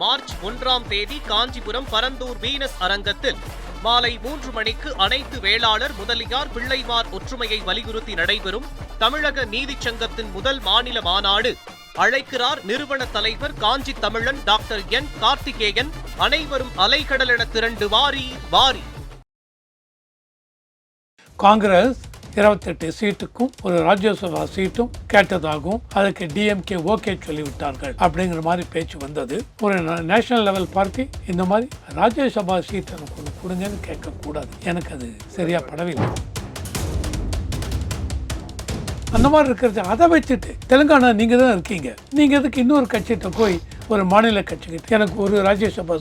March 1ஆம் தேதி Kanchipuram Parandur Venus அரங்கத்தில் மாலை 3 மணிக்கு அனைத்து வேளாளர் முதலியார் பிள்ளைமார் ஒற்றுமையை வலியுறுத்தி நடைபெறும் தமிழக நீதிச் சங்கத்தின் முதல் மாநில மாநாடு. அழைக்கிறார் நிறுவன தலைவர் காஞ்சி தமிழன் டாக்டர் என் கார்த்திகேயன். அனைவரும் அலைகடல் என திரண்டு வாரி வாரி. காங்கிரஸ் 28 சீட்டுக்கும் ஒரு ராஜ்யசபா சீட்டும் கேட்டதாகவும் அதுக்கு டிஎம்கே ஓகே சொல்லிவிட்டார்கள் அப்படிங்கிற மாதிரி பேச்சு வந்தது. ஒரு நேஷனல் லெவல் பார்ட்டி இந்த மாதிரி ராஜ்யசபா சீட் எனக்கு ஒன்று கொடுங்கன்னு கேட்கக்கூடாது. எனக்கு அது சரியா படவில்லை. அந்த மாதிரி இருக்கிறது. அதை வச்சுட்டு தெலுங்கானா நீங்க தான் இருக்கீங்க, நீங்க எதுக்கு இன்னொரு கட்சிகிட்ட போய் ஒரு மாநில கட்சிக்கிட்ட எனக்கு ஒரு ராஜ்யசபா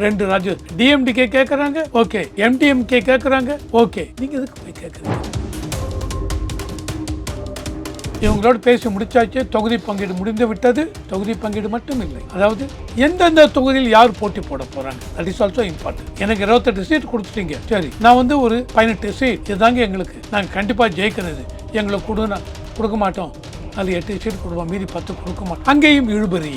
2 ராஜ்ய டிஎம்டிகே கேட்கறாங்க ஓகே, எம்டிஎம்கே கேட்கறாங்க ஓகே, நீங்க எதுக்கு போய் கேட்கறீங்க? இவங்களோட பேசி முடிச்சாச்சு. தொகுதி பங்கீடு முடிந்து விட்டது. தொகுதி பங்கீடு மட்டும் இல்லை, அதாவது எந்தெந்த தொகுதியில் யார் போட்டி போட போறாங்க, தட் இஸ் ஆல்சோ இம்பார்ட்டன்ட். எனக்கு 28 சீட் கொடுத்துட்டீங்க, சரி நான் ஒரு 18 சீட் இதுதாங்க எங்களுக்கு, நாங்கள் கண்டிப்பா ஜெயிக்கிறது, எங்களுக்கு கொடுக்க மாட்டோம், அது 8 சீட் கொடுப்போம், மீதி 10 கொடுக்க மாட்டோம். அங்கேயும் இழுபறி.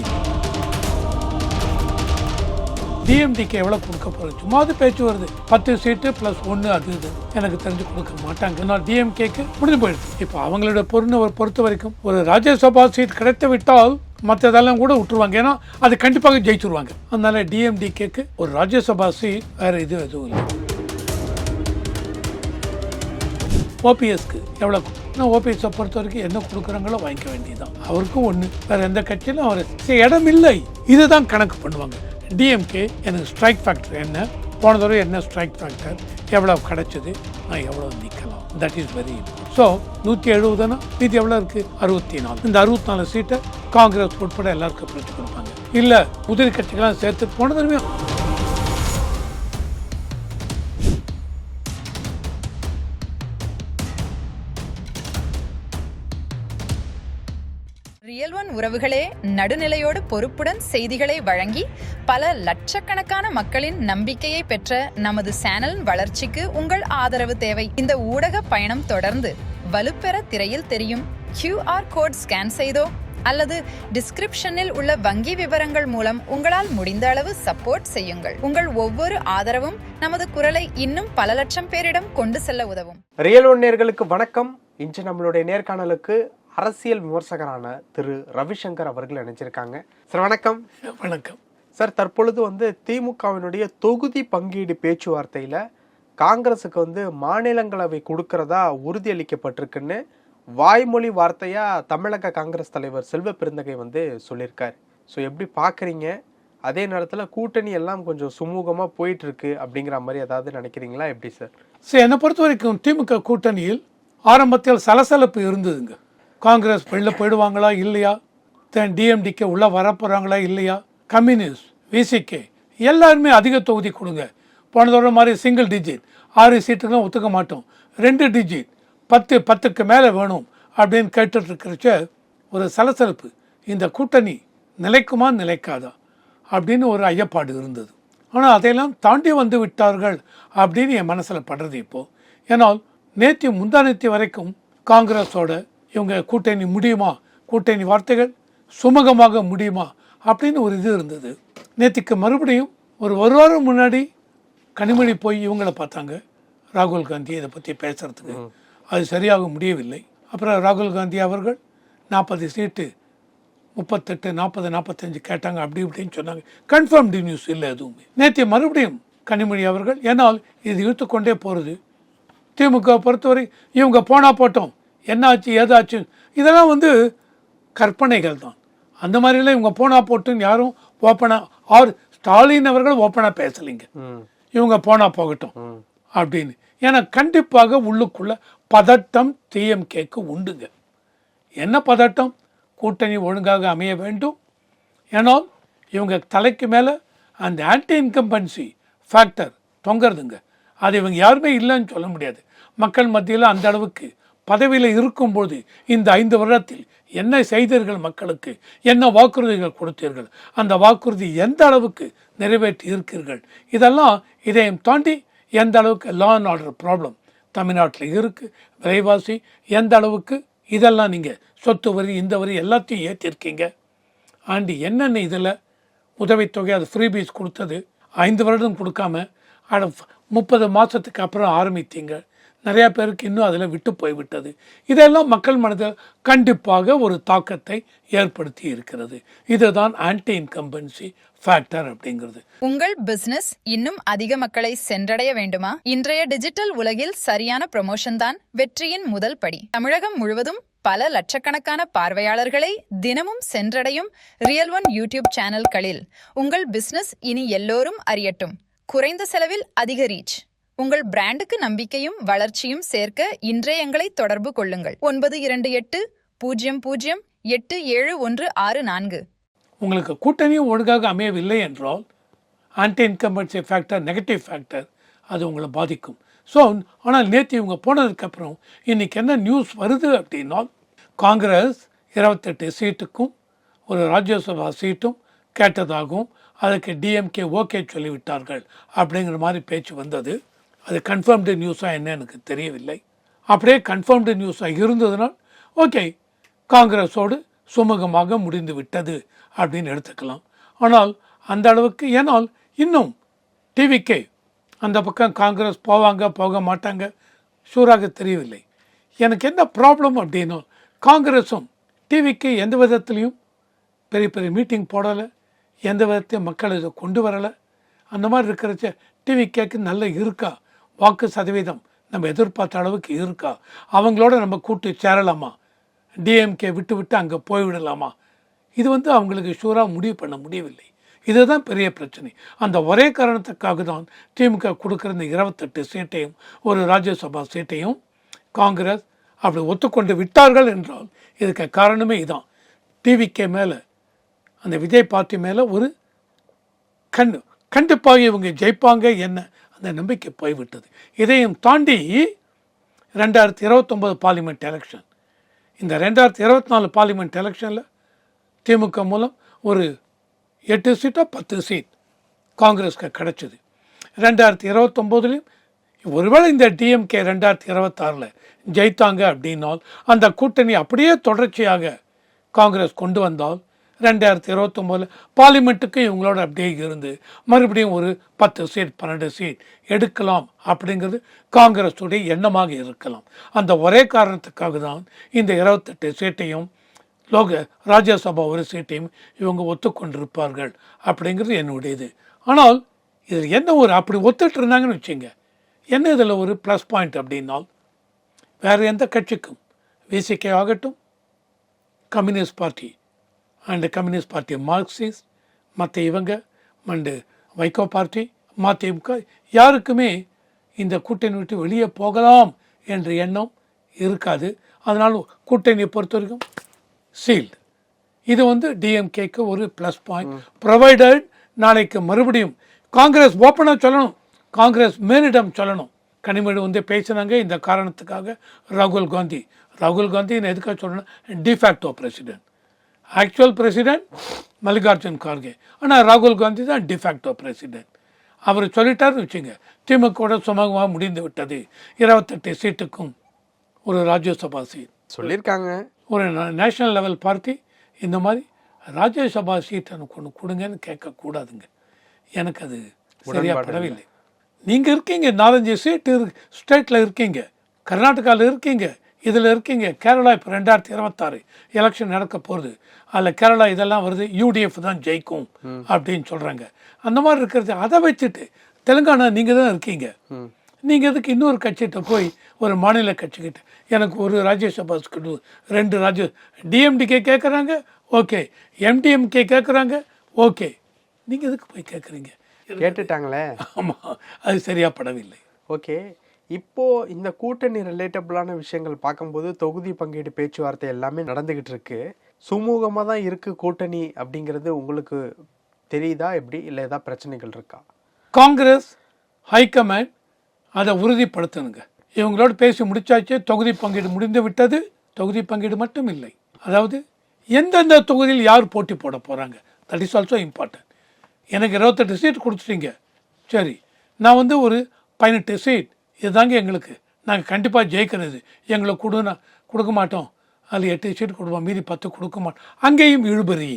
டிஎம்டிக்கு எவ்வளவு கொடுக்க போறது? சும்மா அது பேச்சு வருது. 10 சீட்டு பிளஸ் 1 அது இது எனக்கு தெரிஞ்சு கொடுக்க மாட்டாங்க. நான் டிஎம்கேக்கு முடிஞ்சு போயிடுது. இப்போ அவங்களோட பொறுத்த வரைக்கும் ஒரு ராஜ்யசபா சீட் கிடைத்து விட்டால் மற்றதெல்லாம் கூட விட்டுருவாங்க, ஏன்னா அது கண்டிப்பாக ஜெயிச்சுருவாங்க. அதனால டிஎம்டிகேக்கு ஒரு ராஜ்யசபா சீட் வேற எதுவும் இல்லை. ஓபிஎஸ்க்கு எவ்வளவு? ஓபிஎஸ் பொறுத்த வரைக்கும் என்ன கொடுக்குறாங்களோ வாங்கிக்க வேண்டியதுதான். அவருக்கும் ஒன்று, வேற எந்த கட்சியிலும் அவர் இடம் இல்லை. இதுதான் கணக்கு பண்ணுவாங்க. டிஎம்கே எனக்கு ஸ்ட்ரைக் ஃபேக்டர் என்ன, போன தடவை என்ன ஸ்ட்ரைக் ஃபேக்டர், எவ்வளவு கிடைச்சது, நான் எவ்வளவு நிற்கலாம், that is very important. So 170 மீதி எவ்வளோ இருக்கு? 64. இந்த 64 சீட்டை காங்கிரஸ் உட்பட எல்லாருக்கும் பிரித்து கொடுப்பாங்க. இல்லை உதிரி கட்சிகளாம் சேர்த்து போன தடவையும் ரியல் ஒன் உறவுகளே, நடுநிலையோடு பொறுப்புடன் செய்திகளை வழங்கி பல லட்சக்கணக்கான மக்களின் நம்பிக்கையை பெற்ற நமது சேனலின் வளர்ச்சிக்கு உங்கள் ஆதரவு தேவை. இந்த ஊடக பயணம் தொடர்ந்து வலுப்பெற திரையில் தெரியும் QR கோட் ஸ்கேன் செய்தோ அல்லது டிஸ்கிரிப்ஷனில் உள்ள வங்கி விவரங்கள் மூலம் உங்களால் முடிந்த அளவு சப்போர்ட் செய்யுங்கள். உங்கள் ஒவ்வொரு ஆதரவும் நமது குரலை இன்னும் பல லட்சம் பேரிடம் கொண்டு செல்ல உதவும். ரியல் ஒன் நேயர்களுக்கு வணக்கம். இன்று நம்மளுடைய நேர்காணலுக்கு அரசியல் விமர்சகரான திரு ரவிசங்கர் அவர்கள் இணைஞ்சிருக்காங்க. சார் வணக்கம். வணக்கம் சார். தற்பொழுது திமுகவினுடைய தொகுதி பங்கீடு பேச்சுவார்த்தையில காங்கிரஸுக்கு மாநிலங்களவை கொடுக்கறதா உறுதியளிக்கப்பட்டிருக்குன்னு வாய்மொழி வார்த்தையா தமிழக காங்கிரஸ் தலைவர் செல்வ பெருந்தகை சொல்லியிருக்காரு. ஸோ எப்படி பாக்குறீங்க? அதே நேரத்தில் கூட்டணி எல்லாம் கொஞ்சம் சுமூகமா போயிட்டு இருக்கு அப்படிங்கிற மாதிரி ஏதாவது நினைக்கிறீங்களா? எப்படி சார்? என்னை பொறுத்த வரைக்கும் திமுக கூட்டணியில் ஆரம்பத்தில் சலசலப்பு இருந்ததுங்க. காங்கிரஸ் வெளில போயிடுவாங்களா இல்லையா, டிஎம்டிக்கு உள்ள வரப்போறாங்களா இல்லையா, கம்யூனிஸ்ட் விசிகே எல்லாருமே அதிக தொகுதி கொடுங்க, போன தடவை மாதிரி சிங்கிள் டிஜிட் 6 சீட்டுக்கும் ஒத்துக்க மாட்டோம், 2 டிஜிட் 10க்கு மேலே வேணும் அப்படின்னு கேட்டுட்டு இருக்கிறச்ச ஒரு சலசலப்பு. இந்த கூட்டணி நிலைக்குமா நிலைக்காதா அப்படின்னு ஒரு ஐயப்பாடு இருந்தது. ஆனால் அதையெல்லாம் தாண்டி விட்டார்கள் அப்படின்னு என் மனசில் படுறது இப்போ. ஏன்னால் முந்தானேத்தி வரைக்கும் காங்கிரஸோட இவங்க கூட்டணி முடியுமா, கூட்டணி வார்த்தைகள் சுமூகமாக முடியுமா அப்படின்னு ஒரு இது இருந்தது. நேற்றுக்கு மறுபடியும் ஒரு வாரம் முன்னாடி கனிமொழி போய் இவங்களை பார்த்தாங்க, ராகுல் காந்தி இதை பற்றி பேசுறதுக்கு. அது சரியாக முடியவில்லை. அப்புறம் ராகுல் காந்தி அவர்கள் 40 சீட்டு 38 40 45 கேட்டாங்க, அப்படி இப்படின்னு சொன்னாங்க. கன்ஃபார்ம்டு நியூஸ் இல்லை எதுவுமே. நேற்று மறுபடியும் கனிமொழி அவர்கள், ஏன்னால் இது இழுத்துக்கொண்டே போகிறது. திமுக பொறுத்தவரை இவங்க போனா போட்டோம், என்னாச்சு ஏதாச்சு இதெல்லாம் கற்பனைகள் தான். அந்த மாதிரிலாம் இவங்க போனா போட்டுன்னு யாரும் ஓப்பனா, ஆர் ஸ்டாலின் அவர்கள் ஓப்பனா பேசலைங்க, இவங்க போனா போகட்டும் அப்படின்னு. ஏன்னா கண்டிப்பாக உள்ளுக்குள்ள பதட்டம் டிஎம்கேக்கு உண்டுங்க. என்ன பதட்டம்? கூட்டணி ஒழுங்காக அமைய வேண்டும். ஏன்னால் இவங்க தலைக்கு மேலே அந்த ஆன்டி இன்கம்பன்சி ஃபேக்டர் தொங்குறதுங்க. அது இவங்க யாருமே இல்லைன்னு சொல்ல முடியாது. மக்கள் மத்தியில் அந்த அளவுக்கு பதவியில் இருக்கும்போது இந்த 5 வருடத்தில் என்ன செய்தீர்கள், மக்களுக்கு என்ன வாக்குறுதிகள் கொடுத்தீர்கள், அந்த வாக்குறுதி எந்த அளவுக்கு நிறைவேற்றி இருக்கிறீர்கள், இதெல்லாம் இதையும் தாண்டி எந்த அளவுக்கு லா அண்ட் ஆர்டர் ப்ராப்ளம் தமிழ்நாட்டில் இருக்குது, விலைவாசி எந்த அளவுக்கு, இதெல்லாம் நீங்கள் சொத்து வரி இந்த வரி எல்லாத்தையும் ஏற்றிருக்கீங்க. ஆண்டி என்னென்ன இதில் உதவித்தொகை அது ஃப்ரீபீஸ் கொடுத்தது 5 வருடம் கொடுக்காம 30 மாதத்துக்கு அப்புறம் ஆரம்பித்தீங்க. நிறையா பேருக்கு இன்னும் அதில் விட்டு போய்விட்டது. இதெல்லாம் மக்கள் மனதில் கண்டிப்பாக ஒரு தாக்கத்தை ஏற்படுத்தி இருக்கிறது. இதுதான் ஆன்டி இன்கம்பன்சி ஃபேக்டர் அப்படிங்கிறது. உங்கள் பிசினஸ் இன்னும் அதிக மக்களை சென்றடைய வேண்டுமா? இன்றைய டிஜிட்டல் உலகில் சரியான ப்ரமோஷன் தான் வெற்றியின் முதல் படி. தமிழகம் முழுவதும் பல லட்சக்கணக்கான பார்வையாளர்களை தினமும் சென்றடையும் ரியல் ஒன் யூடியூப் சேனல்களில் உங்கள் பிசினஸ் இனி எல்லோரும் அறியட்டும். குறைந்த செலவில் அதிக ரீச். உங்கள் பிராண்டுக்கு நம்பிக்கையும் வளர்ச்சியும் சேர்க்க இன்றே எங்களை தொடர்பு கொள்ளுங்கள். 9280087164. உங்களுக்கு கூட்டணியும் ஒழுங்காக அமையவில்லை என்றால் anti incumbency factor, negative factor, அது உங்களை பாதிக்கும். ஸோ ஆனால் நேற்று இவங்க போனதுக்கப்புறம் இன்றைக்கி என்ன நியூஸ் வருது அப்படின்னா, காங்கிரஸ் 28 சீட்டுக்கும் ஒரு ராஜ்யசபா சீட்டும் கேட்டதாகவும் அதுக்கு டிஎம்கே ஓகே சொல்லிவிட்டார்கள் அப்படிங்கிற மாதிரி பேச்சு வந்தது. அது கன்ஃபர்ம்டு நியூஸாக என்ன எனக்கு தெரியவில்லை. அப்படியே கன்ஃபர்ம்டு நியூஸாக இருந்ததுனால் ஓகே, காங்கிரஸோடு சுமூகமாக முடிந்து விட்டது அப்படின்னு எடுத்துக்கலாம். ஆனால் அந்த அளவுக்கு, ஏனால் இன்னும் டிவிக்கே அந்த பக்கம் காங்கிரஸ் போக மாட்டாங்க ஷூராக தெரியவில்லை. எனக்கு என்ன ப்ராப்ளம் அப்படின்னா, காங்கிரஸும் டிவிக்கு எந்த விதத்துலேயும் பெரிய பெரிய மீட்டிங் போடலை, எந்த விதத்தையும் மக்கள் இதை கொண்டு வரலை. அந்த மாதிரி இருக்கிறச்ச டிவிக்கேக்கு நல்ல இருக்கா, வாக்கு சதவீதம் நம்ம எதிர்பார்த்த அளவுக்கு இருக்கா, அவங்களோட நம்ம கூட்டு சேரலாமா, டிஎம்கே விட்டு அங்கே போய்விடலாமா, இது அவங்களுக்கு ஷூராக முடிவு பண்ண முடியவில்லை. இதுதான் பெரிய பிரச்சனை. அந்த ஒரே காரணத்துக்காக தான் திமுக கொடுக்குற இந்த 28 சீட்டையும் ஒரு ராஜ்யசபா சீட்டையும் காங்கிரஸ் அப்படி ஒத்துக்கொண்டு விட்டார்கள் என்றால் இதுக்கு காரணமே இதான். டிவிகே மேலே, அந்த விஜய் பார்ட்டி மேலே ஒரு கண்டிப்பாக இவங்க ஜெயிப்பாங்க என்ன அந்த நம்பிக்கை போய்விட்டது. இதையும் தாண்டி 2029 பார்லிமெண்ட் எலெக்ஷன், இந்த 2024 பார்லிமெண்ட் எலெக்ஷனில் திமுக மூலம் ஒரு 8 சீட்டோ 10 சீட் காங்கிரஸ்க்கு கிடச்சிது. 2029 ஒருவேளை இந்த டிஎம்கே 2026 ஜெயித்தாங்க அப்படின்னால் அந்த கூட்டணி அப்படியே தொடர்ச்சியாக காங்கிரஸ் கொண்டு வந்தால் 2029 பார்லிமெண்ட்டுக்கு இவங்களோட அப்படியே இருந்து மறுபடியும் ஒரு 10 சீட் 12 சீட் எடுக்கலாம் அப்படிங்கிறது காங்கிரஸுடைய எண்ணமாக இருக்கலாம். அந்த ஒரே காரணத்துக்காக தான் இந்த 28 சீட்டையும் ராஜ்யசபா ஒரு சீட்டையும் இவங்க ஒத்துக்கொண்டிருப்பார்கள் அப்படிங்கிறது என்னுடையது. ஆனால் இதில் என்ன ஒரு அப்படி ஒத்துட்டு இருந்தாங்கன்னு வச்சுங்க, என்ன இதில் ஒரு ப்ளஸ் பாயிண்ட் அப்படின்னால், வேறு எந்த கட்சிக்கும் விசிகே ஆகட்டும், communist party and communist party Marxist, மற்ற இவங்க அண்டு வைகோ பார்ட்டி, மதிமுக, யாருக்குமே இந்த கூட்டணி விட்டு வெளியே போகலாம் என்ற எண்ணம் இருக்காது. அதனால் கூட்டணியை பொறுத்த வரைக்கும் சீல்டு. இது டிஎம்கேக்கு ஒரு ப்ளஸ் பாயிண்ட். ப்ரொவைடட் நாளைக்கு மறுபடியும் காங்கிரஸ் ஓப்பனாக சொல்லணும், காங்கிரஸ் மேலிடம் சொல்லணும். கனிமொழி பேசினாங்க இந்த காரணத்துக்காக. ராகுல் காந்தி நான் எதுக்காக சொல்லணும், de facto president, actual president Mallikarjun Kharge, ஆனால் ராகுல் காந்தி தான் டிஃபேக்டோ பிரசிடென்ட். அவர் சொல்லிட்டாருன்னு வச்சுங்க, திமுக சுமூகமாக முடிந்து விட்டது. 28 சீட்டுக்கும் ஒரு ராஜ்யசபா சீட் சொல்லியிருக்காங்க. ஒரு நேஷனல் லெவல் பார்ட்டி இந்த மாதிரி ராஜ்யசபா சீட் எனக்கு ஒன்று கொடுங்கன்னு கேட்கக்கூடாதுங்க. எனக்கு அது சரியாக படவில்லை. நீங்கள் இருக்கீங்க 4-5 சீட்டு ஸ்டேட்டில் இருக்கீங்க, கர்நாடகாவில் இருக்கீங்க, இதில் இருக்கீங்க. கேரளா இப்போ 2026 எலெக்ஷன் நடக்க போகுது. அதில் கேரளா இதெல்லாம் வருது, யூடிஎஃப் தான் ஜெயிக்கும் அப்படின்னு சொல்கிறாங்க. அந்த மாதிரி இருக்கிறது அதை வச்சுட்டு தெலுங்கானா நீங்கள் தான் இருக்கீங்க, நீங்கள் எதுக்கு இன்னொரு கட்சிகிட்ட போய் ஒரு மாநில கட்சிக்கிட்ட எனக்கு ஒரு ராஜ்யசபா 2 டிஎம்டிகே கேட்குறாங்க, ஓகே, எம்டிஎம்கே கேட்குறாங்க, ஓகே, நீங்கள் எதுக்கு போய் கேட்குறீங்க? கேட்டுட்டாங்களே. ஆமாம், அது சரியாக படவில்லை. ஓகே, இப்போது இந்த கூட்டணி ரிலேட்டபிளான விஷயங்கள் பார்க்கும்போது தொகுதி பங்கீடு பேச்சுவார்த்தை எல்லாமே நடந்துக்கிட்டு இருக்கு. சுமூகமாக தான் இருக்குது கூட்டணி அப்படிங்கிறது உங்களுக்கு தெரியுதா எப்படி, இல்லை ஏதாவது பிரச்சனைகள் இருக்கா? காங்கிரஸ் ஹைகமாண்ட் அதை உறுதிப்படுத்தணுங்க. இவங்களோட பேசி முடிச்சாச்சு, தொகுதி பங்கீடு முடிந்து விட்டது. தொகுதி பங்கீடு மட்டும் இல்லை, அதாவது எந்தெந்த தொகுதியில் யார் போட்டி போட போகிறாங்க, தட் இஸ் ஆல்சோ இம்பார்ட்டன்ட். எனக்கு 28 சீட் கொடுத்துட்டீங்க, சரி, நான் ஒரு 18 சீட் இதுதாங்க எங்களுக்கு, நாங்கள் கண்டிப்பாக ஜெயிக்கிறது, எங்களுக்கு கொடுக்க மாட்டோம், அதில் 8 சீட் கொடுப்போம், மீதி 10 கொடுக்க மாட்டோம், அங்கேயும் இழுபறி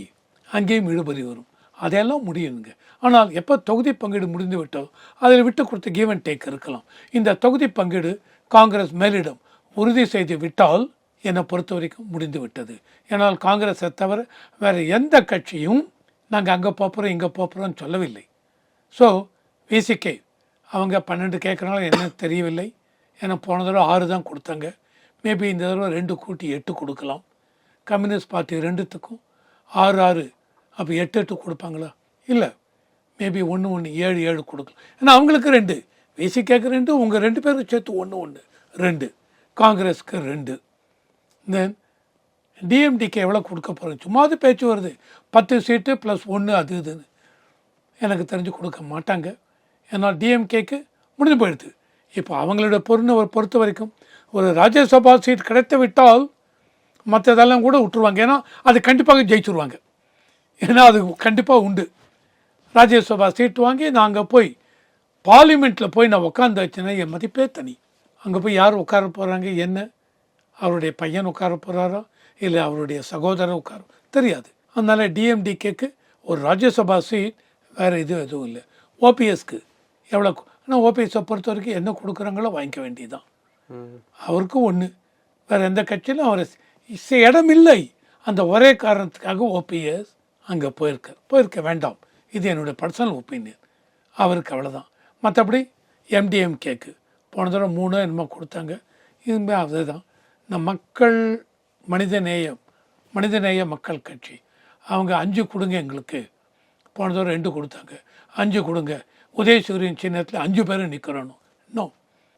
வரும். அதெல்லாம் முடியுங்க. ஆனால் எப்போ தொகுதி பங்கீடு முடிந்து விட்டோ அதில் விட்டு கொடுத்த கிவ் அண்ட் டேக் இருக்கலாம். இந்த தொகுதி பங்கீடு காங்கிரஸ் மேலிடம் உறுதி செய்து விட்டால் என்னை பொறுத்த வரைக்கும் முடிந்து விட்டது. ஏன்னால் காங்கிரஸை தவிர வேறு எந்த கட்சியும் நாங்கள் அங்கே போகிறோம் இங்கே போகிறோம்னு சொல்லவில்லை. ஸோ விசிகே அவங்க 12 கேட்குறாங்களோ என்ன தெரியவில்லை. ஏன்னா போன தடவை 6 தான் கொடுத்தாங்க. மேபி இந்த தடவை 2 கூட்டி 8 கொடுக்கலாம். கம்யூனிஸ்ட் பார்ட்டி 2த்துக்கும் 6 அப்போ 8 கொடுப்பாங்களா? இல்லை, மேபி 1 7 கொடுக்கலாம். ஏன்னா அவங்களுக்கு 2, விசிகேக்கு 2, உங்கள் 2 பேருக்கு சேர்த்து 1 2, காங்கிரஸுக்கு 2. தென் டிஎம்டிக்கு எவ்வளோ கொடுக்க போகிறோம்? சும்மா அது பேச்சு வருது, 10 சீட்டு ப்ளஸ் 1 அது இதுன்னு. எனக்கு தெரிஞ்சு கொடுக்க மாட்டாங்க. ஏன்னா டிஎம்கேக்கு முடிஞ்சு போயிடுது. இப்போ அவங்களோட பொறுத்த வரைக்கும் ஒரு ராஜ்யசபா சீட் கிடைத்து விட்டால் மற்றதெல்லாம் கூட விட்டுருவாங்க. ஏன்னா அது கண்டிப்பாக ஜெயிச்சுருவாங்க. ஏன்னா அது கண்டிப்பாக உண்டு. ராஜ்யசபா சீட் வாங்கி நாங்கள் போய் பார்லிமெண்ட்டில் போய் நான் உட்காந்து வச்சேன்னா என் மதிப்பே தனி. அங்கே போய் யார் உட்கார போகிறாங்க, என்ன அவருடைய பையன் உட்கார போகிறாரோ இல்லை அவருடைய சகோதரர் உட்கார தெரியாது. அதனால் டிஎம்டிகேக்கு ஒரு ராஜ்யசபா சீட் வேறு எதுவும் இல்லை. ஓபிஎஸ்க்கு எவ்வளோ? ஆனால் ஓபிஎஸை பொறுத்த வரைக்கும் என்ன கொடுக்குறாங்களோ வாங்கிக்க வேண்டியதுதான். அவருக்கும் 1, வேறு எந்த கட்சியிலும் அவர் இடம் இல்லை. அந்த ஒரே காரணத்துக்காக ஓபிஎஸ் அங்கே போயிருக்க வேண்டாம். இது என்னுடைய பர்சனல் ஒப்பீனியன். அவருக்கு அவ்வளோதான். மற்றபடி எம்டிஎம்கேக்கு போன தடவை 3 என்னமோ கொடுத்தாங்க. இதுமே அதுதான். இந்த மக்கள் மனிதநேய மக்கள் கட்சி அவங்க 5 கொடுங்க எங்களுக்கு. போன தடவை 2 கொடுத்தாங்க. 5 கொடுங்க. உதயசூரியன் சின்னத்தில் 5 பேரும் நிற்கிறோம். இன்னும்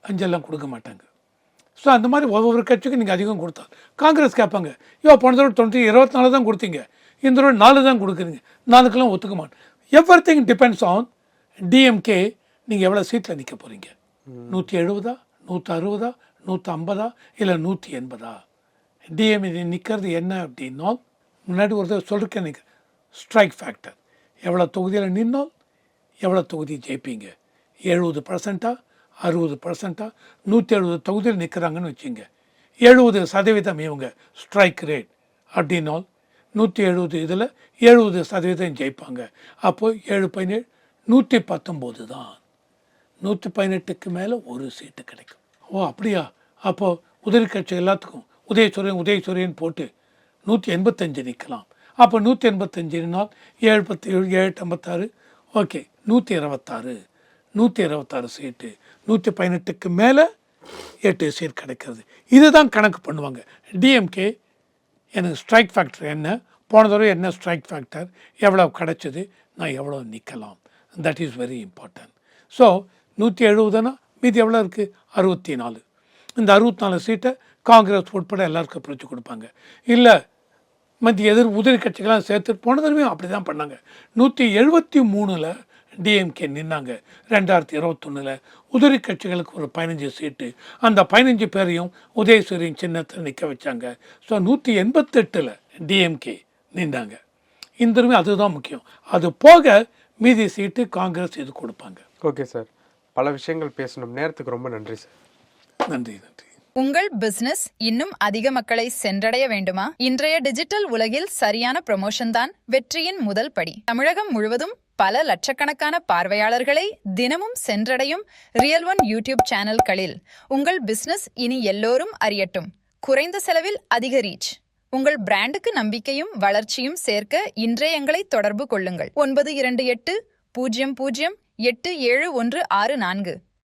5 கொடுக்க மாட்டாங்க. ஸோ அந்த மாதிரி ஒவ்வொரு கட்சிக்கும் நீங்கள் அதிகம் கொடுத்தா காங்கிரஸ் கேட்பாங்க, போன தடவை 24 தான் கொடுத்தீங்க, இந்த தடவை 4 தான் கொடுக்குறீங்க. 4க்கெல்லாம் ஒத்துக்க மாட்டேன். Everything depends on DMK. நீங்கள் எவ்வளோ சீட்டில் நிற்க போகிறீங்க? 170, 160, 150 இல்லை 180? டிஎம்ஏ நிற்கிறது என்ன அப்படின்னா, முன்னாடி ஒருத்தர் சொல்லிருக்கேன், நீங்கள் ஸ்ட்ரைக் ஃபேக்டர் எவ்வளோ தொகுதியில் நின்னால் எவ்வளோ தொகுதி ஜெயிப்பீங்க. 70%, 60%, 170 தொகுதியில் நிற்கிறாங்கன்னு வச்சுங்க. 70% இவங்க ஸ்ட்ரைக் ரேட் அப்படின்னால் 170 இதில் 70% ஜெயிப்பாங்க. அப்போது 7-17 119 தான். 118க்கு மேலே ஒரு சீட்டு கிடைக்கும். அப்படியா? அப்போது உதிரி கட்சி எல்லாத்துக்கும் உதயசூரியன் போட்டு 185 நிற்கலாம். அப்போ 185 77, 756, ஓகே 126 சீட்டு. 118க்கு மேலே 8 சீட் கிடைக்கிறது. இதுதான் கணக்கு பண்ணுவாங்க. டிஎம்கே எனக்கு ஸ்ட்ரைக் ஃபேக்டர் என்ன, போன தடவை என்ன ஸ்ட்ரைக் ஃபேக்டர், எவ்வளோ கிடைச்சது, நான் எவ்வளோ நிற்கலாம். That is very important. So 170னா மீதி எவ்வளோ இருக்குது? 64. இந்த 64 சீட்டை காங்கிரஸ் உட்பட எல்லாருக்கும் பிரித்து கொடுப்பாங்க. இல்லை மத்திய உதிரி கட்சிகள்லாம் சேர்த்து போன தடவையும் அப்படி தான் பண்ணாங்க. 173 டிஎம்கே நின்னாங்க. 2021 உதிரி கட்சிகளுக்கு ஒரு 15 சீட்டு. அந்த 15 பேரையும் உதயசூரியன் சின்னத்தில் நிற்க வச்சாங்க. ஸோ 188 டிஎம்கே நின்றாங்க. இந்த தடவை அதுதான் முக்கியம். அது போக மீதி சீட்டு காங்கிரஸ் இது கொடுப்பாங்க. ஓகே சார், பல விஷயங்கள் பேசணும். நேரத்துக்கு ரொம்ப நன்றி சார். நன்றி. உங்கள் பிசினஸ் இன்னும் அதிக மக்களை சென்றடைய வேண்டுமா? இன்றைய டிஜிட்டல் உலகில் சரியான ப்ரமோஷன் தான் வெற்றியின் முதல் படி. தமிழகம் முழுவதும் பல லட்சக்கணக்கான பார்வையாளர்களை தினமும் சென்றடையும் ரியல் ஒன் யூடியூப் சேனல்களில் உங்கள் பிசினஸ் இனி எல்லோரும் அறியட்டும். குறைந்த செலவில் அதிக ரீச். உங்கள் பிராண்டுக்கு நம்பிக்கையும் வளர்ச்சியும் சேர்க்க இன்றே எங்களை தொடர்பு கொள்ளுங்கள். 928 00 8764.